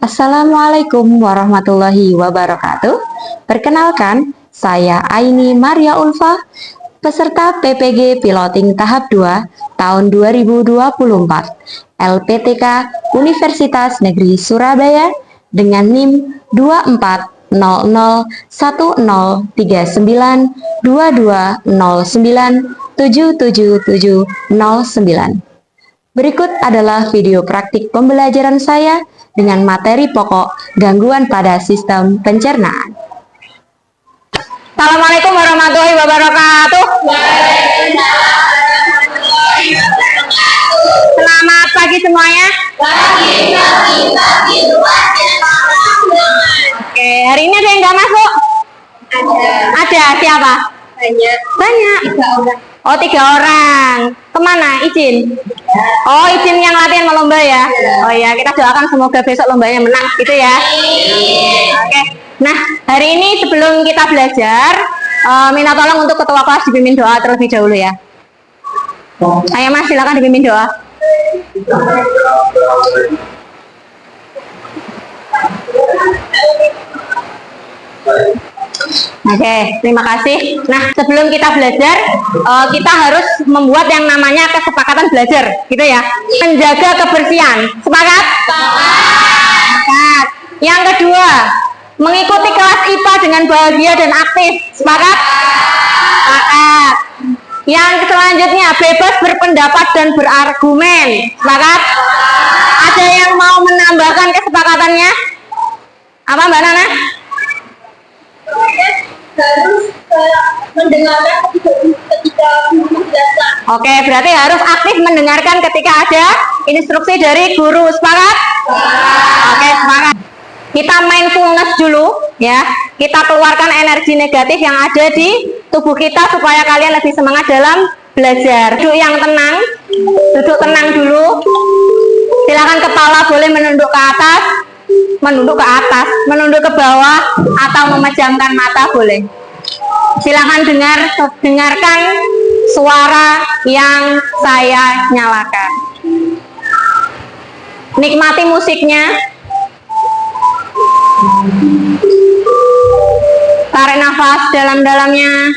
Assalamualaikum warahmatullahi wabarakatuh. Perkenalkan, saya Aini Maria Ulfa, peserta PPG Piloting Tahap 2 tahun 2024, LPTK Universitas Negeri Surabaya dengan NIM 2400101329277709. Berikut adalah video praktik pembelajaran saya dengan materi pokok gangguan pada sistem pencernaan. Assalamualaikum warahmatullahi wabarakatuh. Selamat pagi semuanya. Oke, hari ini ada yang nggak masuk? Ada. Siapa? Banyak. 3 orang. Kemana? Izin? Oh, izin yang latihan melomba ya? Oh ya, kita doakan semoga besok lombanya menang, gitu ya? Oke. Nah, hari ini sebelum kita belajar, minta tolong untuk ketua kelas dipimpin doa terlebih dahulu ya. Ayo Mas, silakan dipimpin doa. Oke, terima kasih. Nah, sebelum kita belajar, kita harus membuat yang namanya kesepakatan belajar, gitu ya. Menjaga kebersihan. Sepakat? Sepakat. Yang kedua, mengikuti kelas IPA dengan bahagia dan aktif. Sepakat? Sepakat. Yang selanjutnya, bebas berpendapat dan berargumen. Sepakat? Ada yang mau menambahkan kesepakatannya? Apa Mbak Nana? Harus mendengarkan ketika menjelaskan. Oke, berarti harus aktif mendengarkan ketika ada instruksi dari guru. Sepakat? Oke, sepakat. Kita mindfulness dulu ya. Kita keluarkan energi negatif yang ada di tubuh kita supaya kalian lebih semangat dalam belajar. Duduk yang tenang. Duduk tenang dulu. Silakan kepala boleh menunduk ke atas, menunduk ke atas, menunduk ke bawah, atau memejamkan mata boleh. Silakan dengarkan suara yang saya nyalakan. Nikmati musiknya. Tarik nafas dalam-dalamnya.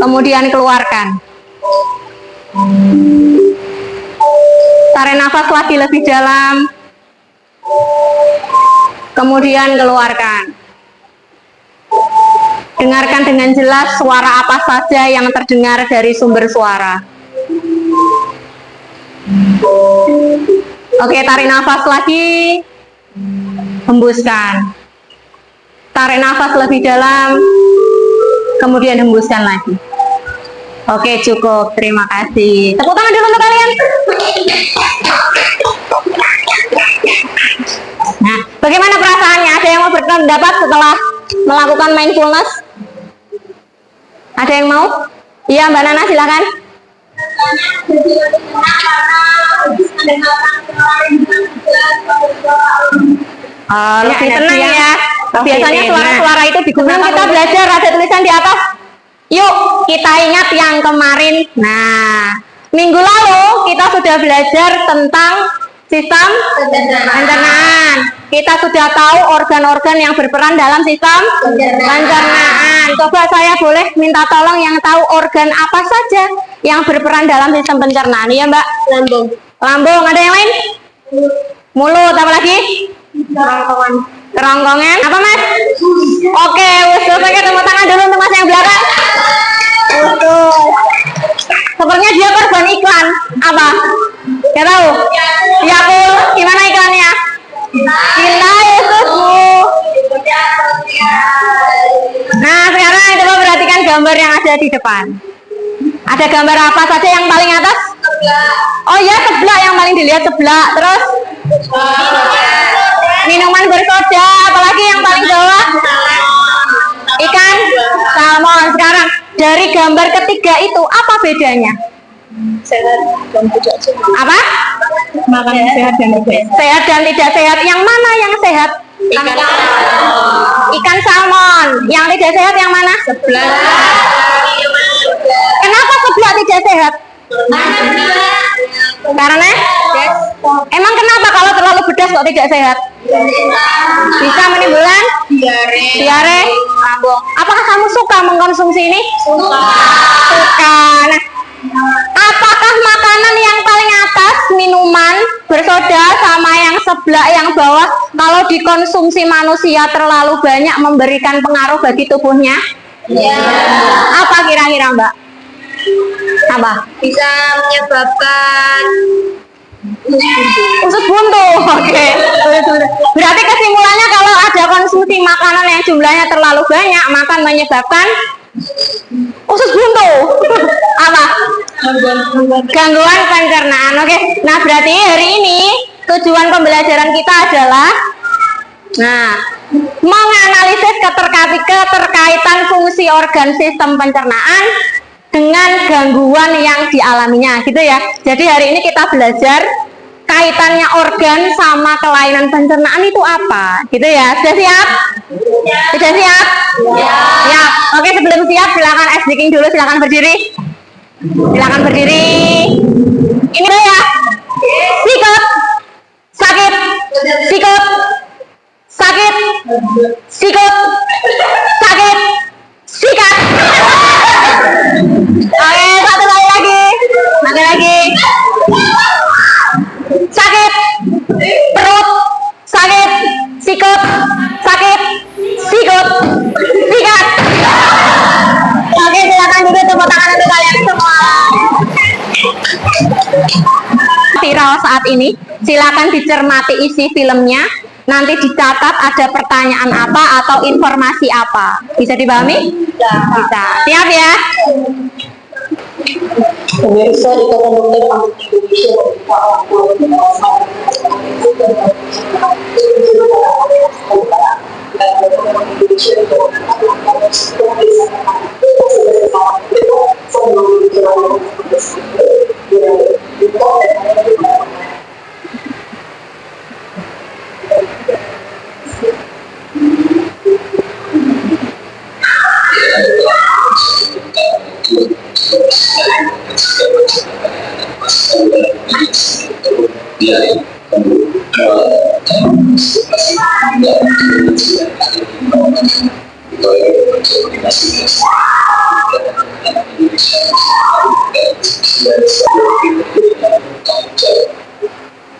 Kemudian keluarkan. Tarik nafas lagi lebih dalam. Kemudian keluarkan. Dengarkan dengan jelas suara apa saja yang terdengar dari sumber suara. Oke, tarik nafas lagi. Hembuskan. Tarik nafas lebih dalam. Kemudian hembuskan lagi. Oke, cukup. Terima kasih. Tepuk tangan dulu untuk kalian. Nah, bagaimana perasaannya? Ada yang mau berpendapat setelah melakukan mindfulness? Ada yang mau? Iya, Mbak Nana, silakan. Lebih tenang ya. Biasanya suara-suara itu digunakan. Kita belajar, ada tulisan di atas. Yuk, kita ingat yang kemarin. Nah, minggu lalu kita sudah belajar tentang sistem pencernaan. Kita sudah tahu organ-organ yang berperan dalam sistem pencernaan. Coba saya boleh minta tolong yang tahu organ apa saja yang berperan dalam sistem pencernaan? Iya Mbak? Lambung. Lambung. Ada yang lain? Mulut. Apa lagi? Kerongkongan. Kerongkongan. Apa Mas? Oke, selesai. Tepuk tangan dulu untuk Mas yang belakang. Betul. Sepertinya dia korban iklan. Apa? Gak tahu? Yakul. Gimana iklannya? Cinta Yesusmu. Nah, sekarang coba perhatikan gambar yang ada di depan. Ada gambar apa saja yang paling atas? Oh ya, sebelah yang paling dilihat sebelah. Terus? Minuman bersoda. Apalagi yang paling bawah? Ikan salmon. Sekarang dari gambar ketiga itu apa bedanya? Sehat dan tidak sehat. Apa? Makan sehat dan tidak sehat. Sehat dan tidak sehat. Yang mana yang sehat? Ikan salmon. Yang tidak sehat yang mana? Sebelah. Kenapa sebelah tidak sehat? Karena Emang kenapa kalau terlalu pedas kok tidak sehat? Bisa menimbulkan diare, lambung. Apakah kamu suka mengkonsumsi ini? Suka. Nah, apakah makanan yang paling atas, minuman bersoda, sama yang sebelah, yang bawah, kalau dikonsumsi manusia terlalu banyak memberikan pengaruh bagi tubuhnya? Iya. Apa kira-kira, Mbak? Apa? Bisa menyebabkan usus buntu. Oke. Berarti kesimpulannya kalau ada konsumsi makanan yang jumlahnya terlalu banyak, maka menyebabkan usus buntu. Apa? Gangguan pencernaan. Oke. Nah, berarti hari ini tujuan pembelajaran kita adalah menganalisis keterkaitan fungsi organ sistem pencernaan dengan gangguan yang dialaminya, gitu ya. Jadi hari ini kita belajar kaitannya organ sama kelainan pencernaan itu apa, gitu ya. Sudah siap? Sudah siap? Ya. Oke, sebelum siap silakan ice breaking dulu, silakan berdiri. Silakan berdiri. Ini ya. Sikut. Sakit. Sikut. Sakit. Sikut. Sakit. Sikat. Oke, satu kali lagi. Sakit. Perut. Sakit. Sikut. Sakit. Sikut. Sikat. Oke, silakan duduk, tepuk tangan untuk kalian semua. Viral saat ini, silakan dicermati isi filmnya. Nanti dicatat ada pertanyaan apa atau informasi apa. Bisa dipahami? Bisa. Siap ya? Pemirsa Ikatan Dokter Anak Indonesia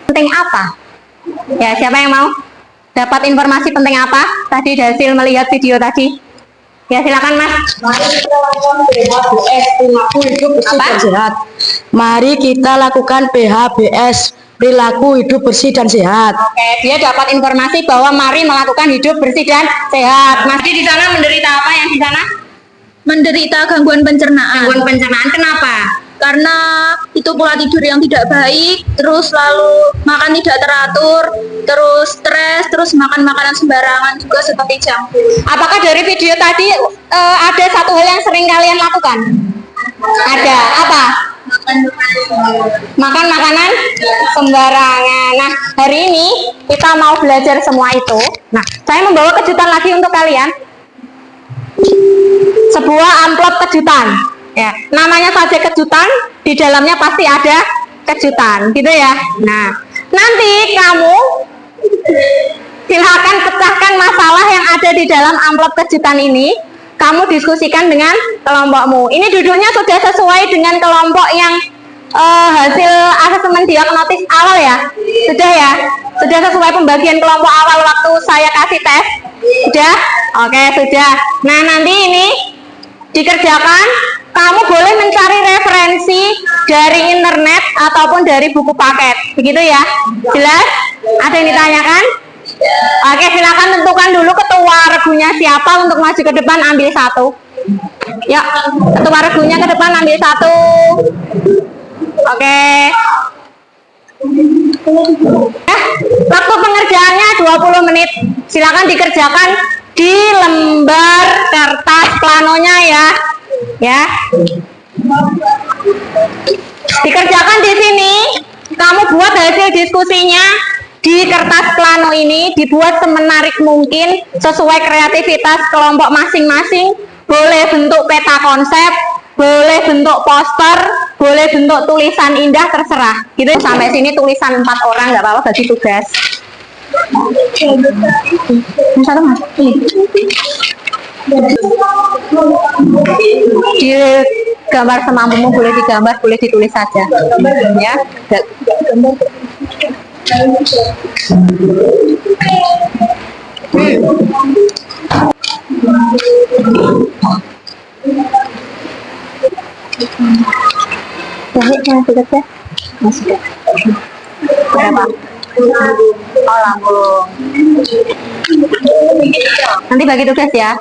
penting apa? Ya, siapa yang mau dapat informasi penting apa tadi hasil melihat video tadi? Ya, silakan Mas. Mari kita lakukan PHBS, perilaku hidup bersih dan sehat. Mari kita lakukan PHBS, perilaku hidup bersih dan sehat. Oke, dia dapat informasi bahwa mari melakukan hidup bersih dan sehat. Mas di sana menderita apa yang di sana? menderita gangguan pencernaan. Gangguan pencernaan, kenapa? Karena itu pola tidur yang tidak baik, terus lalu makan tidak teratur, terus stres, terus makan makanan sembarangan juga seperti junk food. Apakah dari video tadi ada satu hal yang sering kalian lakukan? Ada. Apa? Makan makanan sembarangan. Nah, hari ini kita mau belajar semua itu. Nah, saya membawa kejutan lagi untuk kalian. Sebuah amplop kejutan. Ya, namanya saja kejutan, di dalamnya pasti ada kejutan, gitu ya. Nah, nanti kamu silakan pecahkan masalah yang ada di dalam amplop kejutan ini. Kamu diskusikan dengan kelompokmu. Ini duduknya sudah sesuai dengan kelompok yang hasil asesmen diagnosis awal ya? Sudah ya? Sudah sesuai pembagian kelompok awal waktu saya kasih tes? Sudah? Oke, sudah. Nah, nanti ini dikerjakan. Kamu boleh mencari referensi dari internet ataupun dari buku paket. Begitu ya? Jelas? Ada yang ditanyakan? Oke, silakan tentukan dulu ketua regunya siapa untuk maju ke depan, ambil satu. Ya, ketua regunya ke depan, ambil satu. Oke. Waktu pengerjaannya 20 menit. Silakan dikerjakan di lembar kertas planonya ya. Ya. Dikerjakan di sini. Kamu buat hasil diskusinya di kertas plano ini, dibuat semenarik mungkin sesuai kreativitas kelompok masing-masing. Boleh bentuk peta konsep, boleh bentuk poster, boleh bentuk tulisan indah terserah. Gitu sampai sini tulisan 4 orang nggak apa-apa bagi tugas. Satu mas. Di gambar semampumu, boleh digambar, boleh ditulis saja. Ya. Berapa? Oh, lambung. Nanti bagi tugas ya.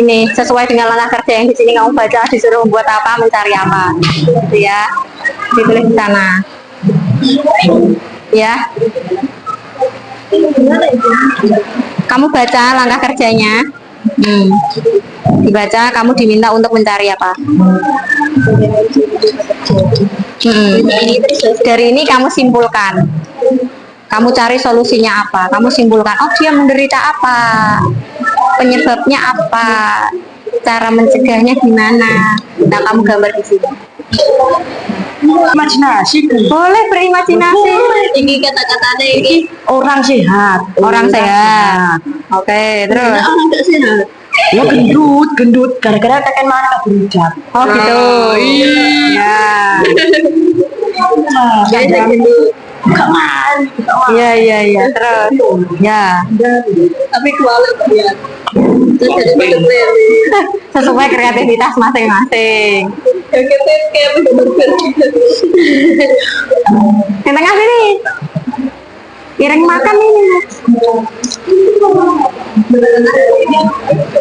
Ini sesuai dengan langkah kerja yang di sini kamu baca, disuruh buat apa, mencari apa, gitu ya. Ditulis di sana. Ya. Kamu baca langkah kerjanya. Dibaca, kamu diminta untuk mencari apa. Dari ini kamu simpulkan. Kamu cari solusinya apa. Kamu simpulkan, oh dia menderita apa, penyebabnya apa, cara mencegahnya gimana. Nah, kamu gambar di sini. Imajinasi. Boleh berimajinasi. Ini kata-katanya ini Orang sehat. Orang sehat. Oke, terus. orang nggak sehat. Ya gendut gara-gara tekan mana berujak. Oh gitu. Iya. Iya. Terus. Ya. Tapi kualat ya. Terus jadi bener-bener. Sesuai kreativitas masing-masing. Kayak bener-bener. Yang tengah sini. Piring makan ini.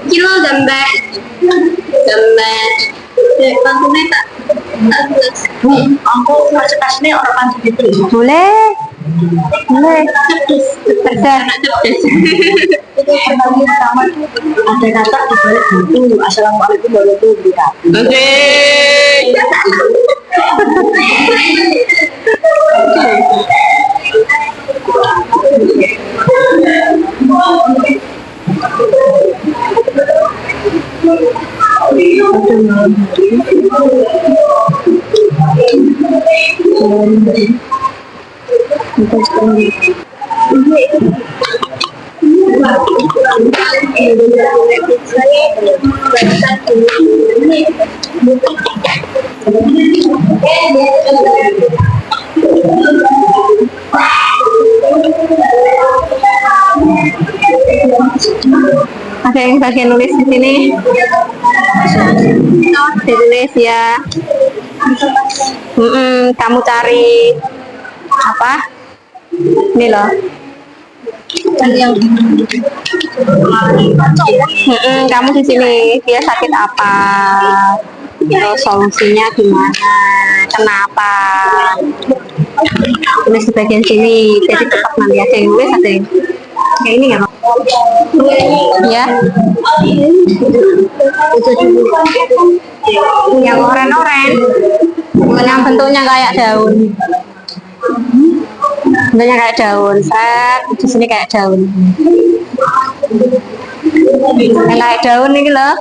Kilo gambar. Langsungnya tak jelas. Aku persekasnya orang panti itu. Boleh. Cerdas. Itu pertama ada kata di balik batu. Assalamualaikum warahmatullahi wabarakatuh. Oke. Ada yang bagian nulis di sini. Ditulis ya. Kamu cari apa? Ini loh. Kamu di sini dia sakit apa? Terus solusinya gimana? Kenapa? Tulis di bagian sini. Jadi tetap nanti ada yang nulis, ada yang kayak ini ya, ya. Yang oren-oren, yang bentuknya kayak daun. Bentuknya kayak daun. Set di sini kayak daun. Yang kayak daun ini loh.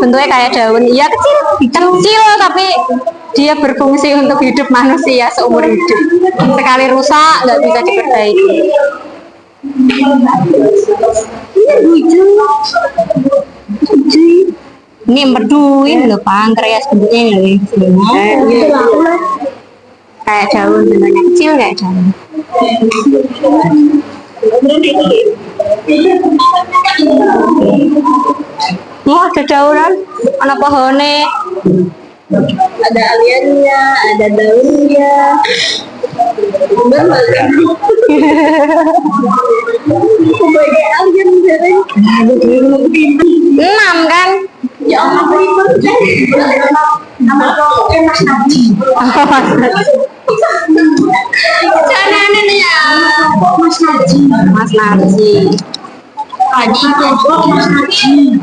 Bentuknya kayak daun. Iya kecil tapi dia berfungsi untuk hidup manusia seumur hidup. Sekali rusak nggak bisa diperbaiki. Ini empedu ini loh, pankreas bentuknya ini loh. Kayak daun, bentuknya kecil kayak daun. Oh, ada daunan, ada pohonnya. Ada aliannya, ada daunnya. Sebagai alien sering. 6 kan? Ya Allah, nama Mas Naji. Caranya nih ya. Mas Naji. Mas Narji. Haji Koko Mas Naji.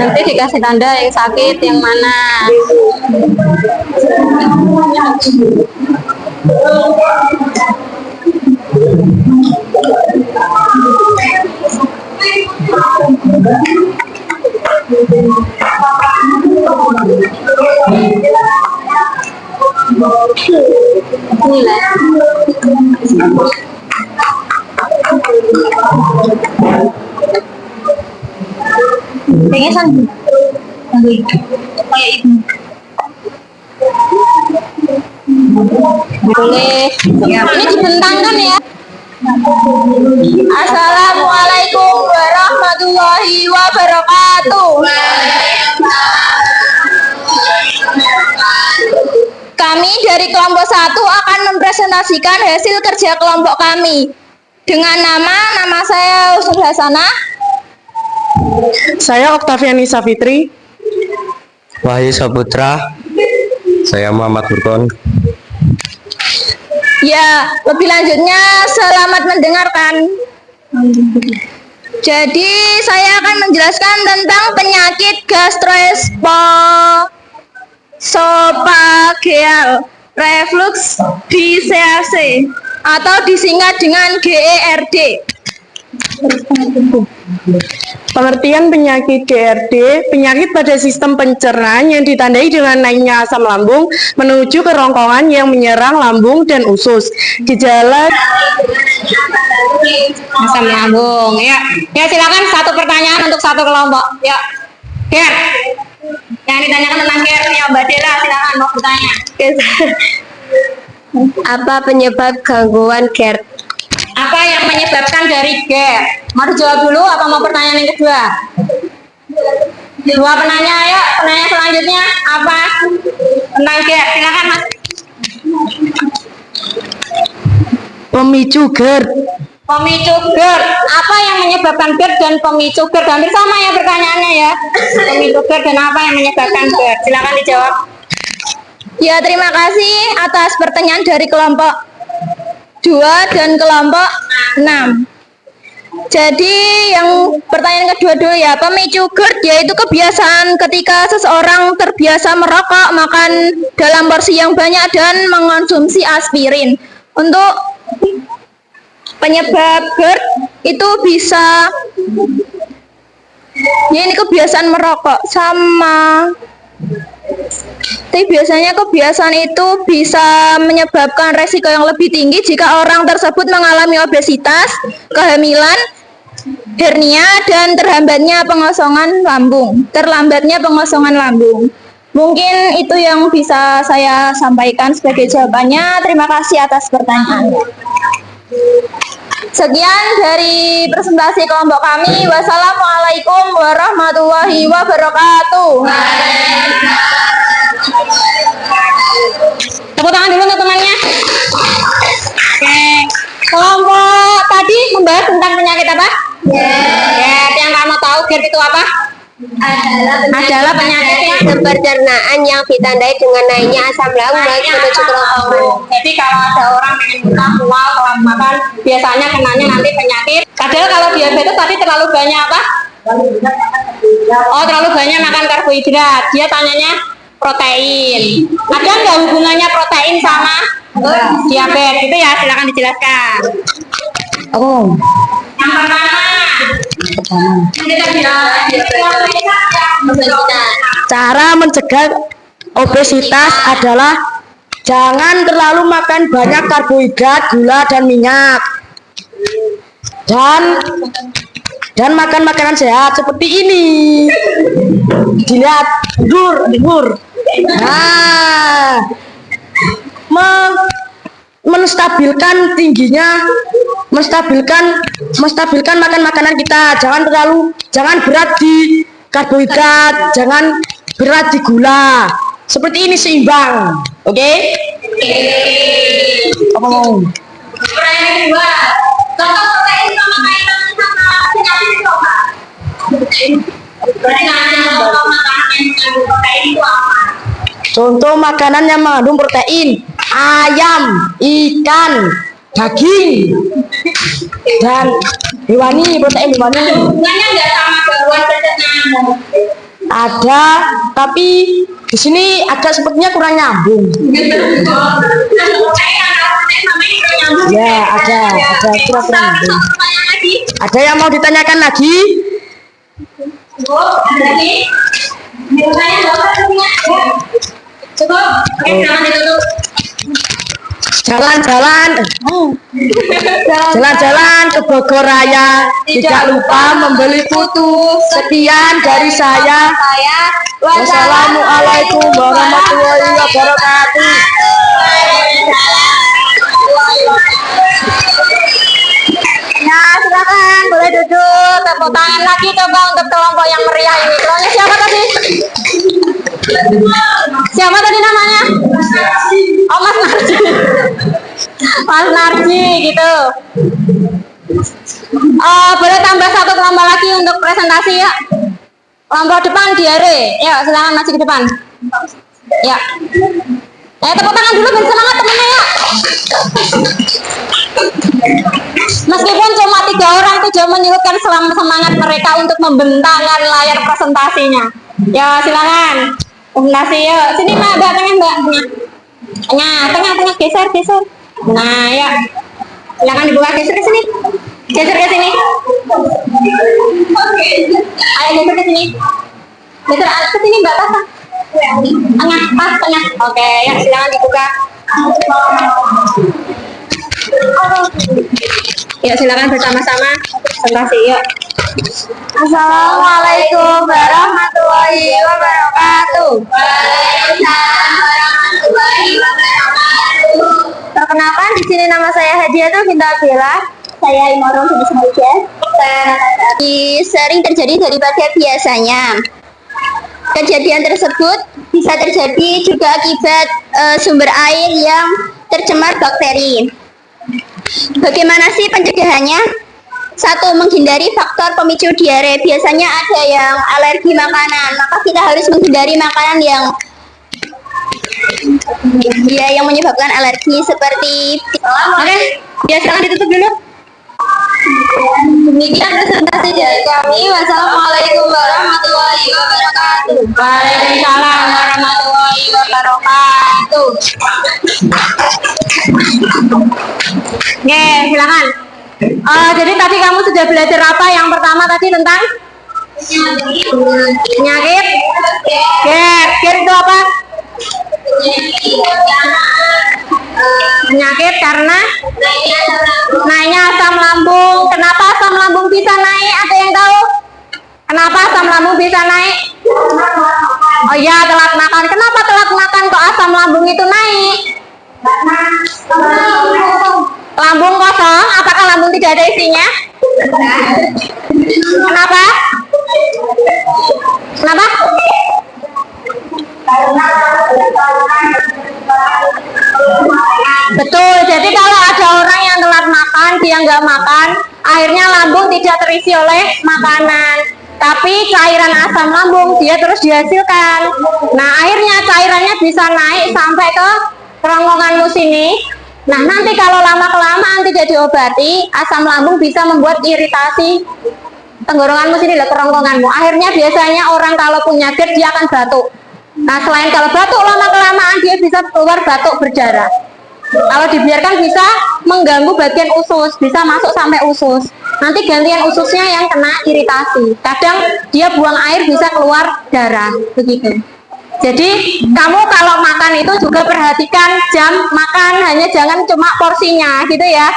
Nanti dikasih tanda yang sakit yang mana. Pengesan kayak itu boleh ya. Ini dibentangkan ya. Assalamualaikum warahmatullahi wabarakatuh. Kami dari kelompok 1 akan mempresentasikan hasil kerja kelompok kami dengan nama saya Husnul Hasanah. Saya Oktaviani Safitri. Wahyu Saputra. Saya Muhammad Burkon. Ya, lebih lanjutnya selamat mendengarkan. Jadi saya akan menjelaskan tentang penyakit gastroesophageal reflux BCRC atau disingkat dengan GERD. Pengertian penyakit GERD, penyakit pada sistem pencernaan yang ditandai dengan naiknya asam lambung menuju kerongkongan yang menyerang lambung dan usus. Gejala Asam lambung. Ya, silakan satu pertanyaan untuk satu kelompok. Ya, Ger. Yang ditanyakan tentang Ger, ya Mbak Dela, silakan mau bertanya. Apa penyebab gangguan GERD? Apa yang menyebabkan dari GERD? Mau dijawab dulu apa mau pertanyaan yang kedua? Dua penanya, ayo. Penanya selanjutnya apa? Tentang GERD, silakan Mas. pemicu GERD. Pemicu GERD. Apa yang menyebabkan GERD dan pemicu GERD? Hampir sama ya pertanyaannya ya. Pemicu GERD dan apa yang menyebabkan GERD? Silakan dijawab. Ya, terima kasih atas pertanyaan dari kelompok 2 dan kelompok 6. Jadi yang pertanyaan kedua dulu ya, pemicu GERD yaitu kebiasaan ketika seseorang terbiasa merokok, makan dalam porsi yang banyak dan mengonsumsi aspirin. Untuk penyebab GERD itu bisa ya ini kebiasaan merokok sama. Tapi biasanya kebiasaan itu bisa menyebabkan resiko yang lebih tinggi jika orang tersebut mengalami obesitas, kehamilan, hernia, dan terlambatnya pengosongan lambung. Mungkin itu yang bisa saya sampaikan sebagai jawabannya. Terima kasih atas pertanyaannya. Sekian dari presentasi kelompok kami. Wassalamualaikum warahmatullahi wabarakatuh. Tepuk tangan dulu untuk temannya. Oke. Kelompok tadi membahas tentang penyakit apa? GERD. Yang kamu tahu GERD itu apa? Adalah penyakit yang Pencernaan yang ditandai dengan naiknya asam lambung menuju kerongkongan. Jadi kalau ada orang pengen mual kalau makan, biasanya kenanya nanti penyakit. Padahal kalau diabetes tadi terlalu banyak apa? Oh, terlalu banyak makan karbohidrat. Dia tanyanya protein. Ada nggak hubungannya protein sama diabetes? Itu ya, silakan dijelaskan. Oh, Yang pertama, cara mencegah obesitas adalah jangan terlalu makan banyak karbohidrat, gula, dan minyak. Dan makan makanan sehat seperti ini. Dilihat, dur. Nah, menstabilkan tingginya, menstabilkan makan makanan kita. Jangan berat di karbohidrat, jangan berat di gula. Seperti ini seimbang, oke? Apa mau? pertanyaan kedua, contoh protein sama kaitan sama penyakit itu apa? Berarti contoh makanan yang mengandung protein itu apa? Contoh makanan yang mengandung protein: ayam, ikan, daging, dan protein hewani. Hubungannya nggak sama gangguan pencernaan. Ada, tapi di sini agak sepertinya kurang nyambung. Ya, ada kurang nyambung. Ada yang mau ditanyakan lagi? Jalan-jalan ke Bogor Raya, tidak lupa membeli putu. Sekian dari saya. Wassalamualaikum warahmatullahi wabarakatuh. Nah, silakan boleh duduk. Tepuk tangan lagi coba untuk kelompok yang meriah ini. Kelompoknya siapa tadi? Siapa tadi namanya? Oh, Mas Narji. Mas Narji gitu. Boleh tambah satu kelompok lagi untuk presentasi ya. Kelompok depan diare. Ya, silakan maju ke depan. Ya. Tepuk tangan dulu biar semangat temennya ya. Meskipun cuma 3 orang itu menyurutkan semangat mereka untuk membentangkan layar presentasinya. Ya, silakan. Presentasi yuk. Sini Mbak, tengah Mbak. Tengah, geser. Nah, ya. Silakan dibuka, geser ke sini. Geser ke sini. Ayo geser ke sini. Geser ke sini Mbak Tata. Tengah. Oke, ya silakan dibuka. Ya, silakan bersama-sama presentasi yuk. Assalamualaikum warahmatullahi wabarakatuh. Waalaikumsalam warahmatullahi wabarakatuh. Perkenalkan, di sini nama saya Hadiatul Binta Bella. Saya Imorong Budi Semuja. Sering terjadi daripada biasanya. Kejadian tersebut bisa terjadi juga akibat sumber air yang tercemar bakteri. Bagaimana sih pencegahannya? 1. Menghindari faktor pemicu diare. Biasanya ada yang alergi makanan, maka kita harus menghindari makanan yang menyebabkan alergi seperti Silakan ditutup dulu. demikian presentasi dari kami. Wassalamualaikum warahmatullahi wabarakatuh. Waalaikumsalam warahmatullahi wabarakatuh. Silakan. Jadi tadi kamu sudah belajar apa? Yang pertama tadi tentang penyakit. Ger itu apa? Penyakit karena naiknya asam lambung. Kenapa asam lambung bisa naik? Ada yang tahu? Kenapa asam lambung bisa naik? Oh ya, telat makan. Kenapa telat makan kok asam lambung itu naik? Lambung kosong. Apakah lambung tidak ada isinya? Kenapa? Betul, jadi kalau ada orang yang telat makan, dia nggak makan, akhirnya lambung tidak terisi oleh makanan, tapi cairan asam lambung dia terus dihasilkan. Nah, akhirnya cairannya bisa naik sampai ke kerongkonganmu sini. Nah, nanti kalau lama-kelamaan tidak diobati, asam lambung bisa membuat iritasi tenggorokanmu sini, kerongkonganmu. Akhirnya biasanya orang kalau punya GERD dia akan batuk. Nah, selain kalau batuk lama-kelamaan dia bisa keluar batuk berdarah. Kalau dibiarkan bisa mengganggu bagian usus, bisa masuk sampai usus. Nanti gantian ususnya yang kena iritasi. Kadang dia buang air bisa keluar darah, begitu. Jadi kamu kalau makan itu juga perhatikan jam makan, hanya jangan cuma porsinya, gitu ya.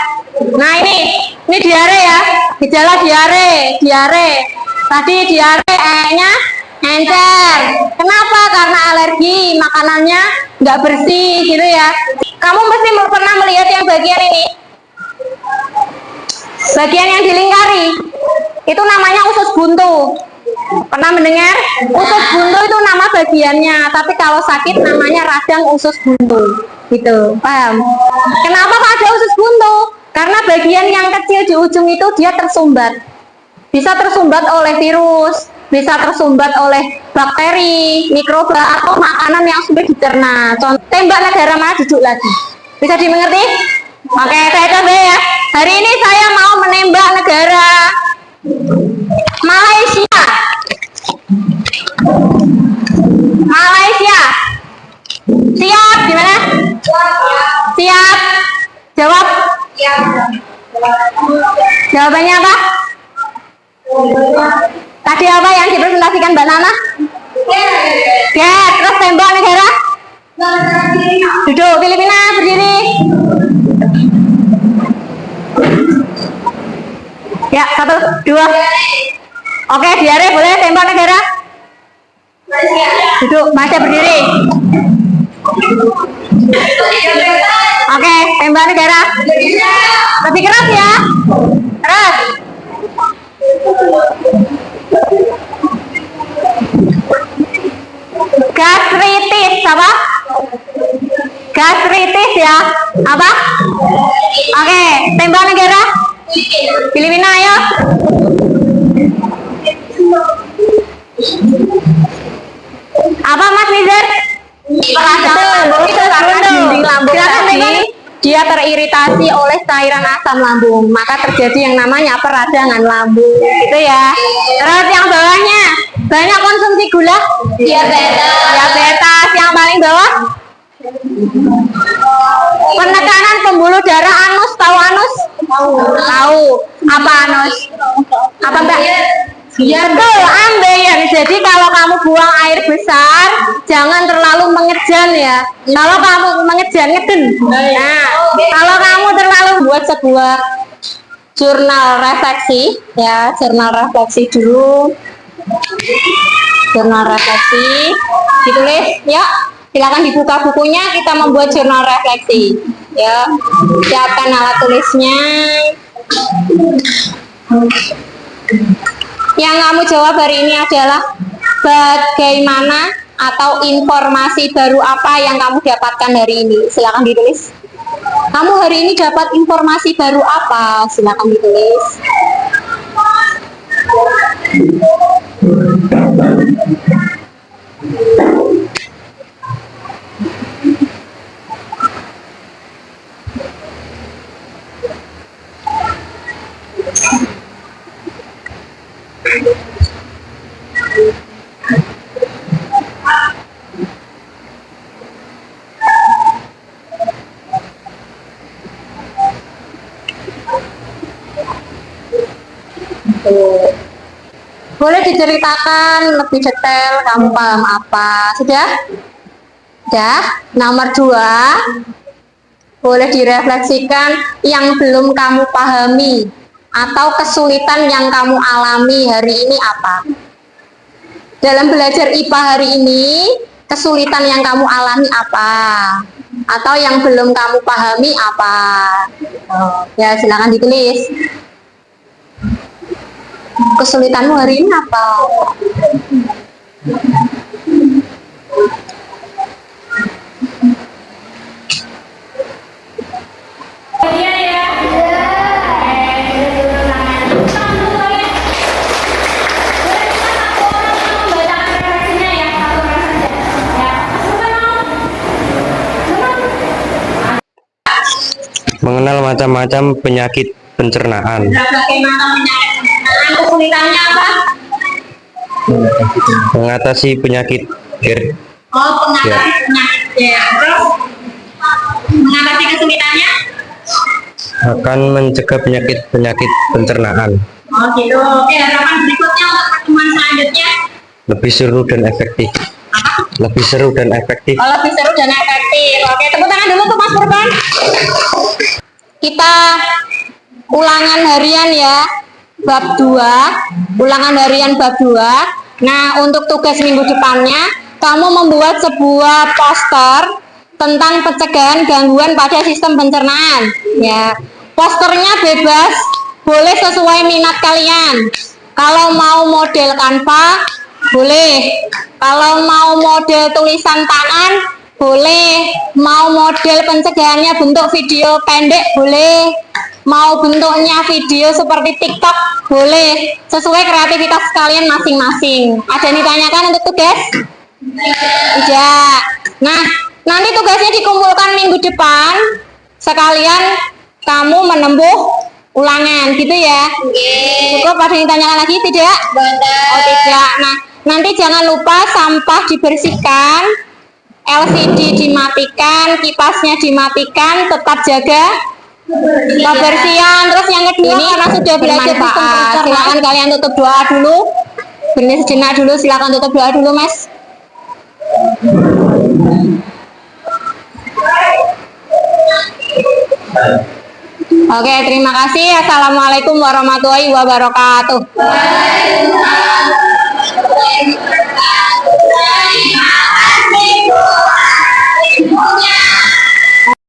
Nah, ini diare ya, gejala diare. Tadi diare nya encer. Kenapa? Karena alergi, makanannya nggak bersih, gitu ya. Kamu mesti pernah melihat yang bagian ini, bagian yang dilingkari, itu namanya usus buntu. Pernah mendengar? Usus buntu itu nama bagiannya, tapi kalau sakit namanya radang usus buntu, gitu. Paham? Kenapa kok ada usus buntu? Karena bagian yang kecil di ujung itu dia tersumbat. Bisa tersumbat oleh virus, bisa tersumbat oleh bakteri, mikroba, atau makanan yang sudah dicerna. Contoh, tembak negara mana duduk lagi? Bisa dimengerti? Oke, saya coba ya. Hari ini saya mau menembak negara Malaysia. Malaysia. Siap, gimana? Siap. Jawab. Jawabannya apa? Tadi apa yang dipresentasikan Mbak Nana? Terus tembak negara? Duduk, Filipina, berdiri. Ya, 1, 2. Oke, diare boleh, tembak negara? Duduk, Masya berdiri. Oke, tembak negara. Lebih keras ya. Keras. Gastritis apa? Gastritis ya. Apa? Oke, tembak negara. Filipina ayo. Apa Mas Nizar? Peradangan itu karena dinding lambung tadi dia teriritasi oleh cairan asam lambung, maka terjadi yang namanya peradangan lambung, gitu ya. Terus yang bawahnya banyak konsumsi gula, diabetes. Yang paling bawah penekanan pembuluh darah anus, tahu anus? Tahu. Apa anus? Apa Mbak? Betul, ambeien. Jadi kalau kamu buang air besar, jangan terlalu mengejan ya. Kalau kamu mengejan ngeden. Nah, kalau kamu terlalu buat sebuah jurnal refleksi, ya jurnal refleksi dulu. Jurnal refleksi, ditulis, ya. Silakan dibuka bukunya, kita membuat jurnal refleksi. Ya, siapkan alat tulisnya. Yang kamu jawab hari ini adalah bagaimana atau informasi baru apa yang kamu dapatkan hari ini. Silakan ditulis. Kamu hari ini dapat informasi baru apa? Silakan ditulis. Boleh diceritakan lebih detail kamu paham apa? Sudah? Sudah? Nomor 2, boleh direfleksikan yang belum kamu pahami atau kesulitan yang kamu alami hari ini apa? Dalam belajar IPA hari ini, kesulitan yang kamu alami apa? Atau yang belum kamu pahami apa? Ya, silakan ditulis. Kesulitanmu hari ini apa? Mengenal macam-macam penyakit pencernaan. Bagaimana penyakit pencernaan? Kesulitannya apa? Mengatasi penyakit GERD. Mengatasi penyakit GERD. Terus mengatasi kesulitannya? Akan mencegah penyakit-penyakit pencernaan. Gitu. Oke, harapan berikutnya untuk pertemuan selanjutnya? Lebih seru dan efektif. Apa? Lebih seru dan efektif. Lebih seru dan efektif. Oke, tepuk tangan dulu untuk Mas Furkan. Kita ulangan harian ya, bab 2, ulangan harian bab 2. Nah, untuk tugas minggu depannya, kamu membuat sebuah poster tentang pencegahan gangguan pada sistem pencernaan. Ya, posternya bebas, boleh sesuai minat kalian. Kalau mau model Canva, boleh. Kalau mau model tulisan tangan, boleh. Mau model pencegahannya bentuk video pendek, boleh. Mau bentuknya video seperti TikTok, boleh. Sesuai kreativitas kalian masing-masing. Ada yang ditanyakan untuk tugas? Tidak. Nah, nanti tugasnya dikumpulkan minggu depan. Sekalian kamu menempuh ulangan, gitu ya? Cukup. Ada yang ditanyakan lagi? Tidak? Oh, tidak. Nah, Nanti jangan lupa sampah dibersihkan, LCD dimatikan, kipasnya dimatikan, tetap jaga kebersihan. Terus yang kedua, Ini karena sudah belajar sistem bermanfaat. pencernaan, silakan kalian tutup doa dulu. Berhenti sejenak dulu, silakan tutup doa dulu, Mas. Oke, terima kasih. Assalamualaikum warahmatullahi wabarakatuh.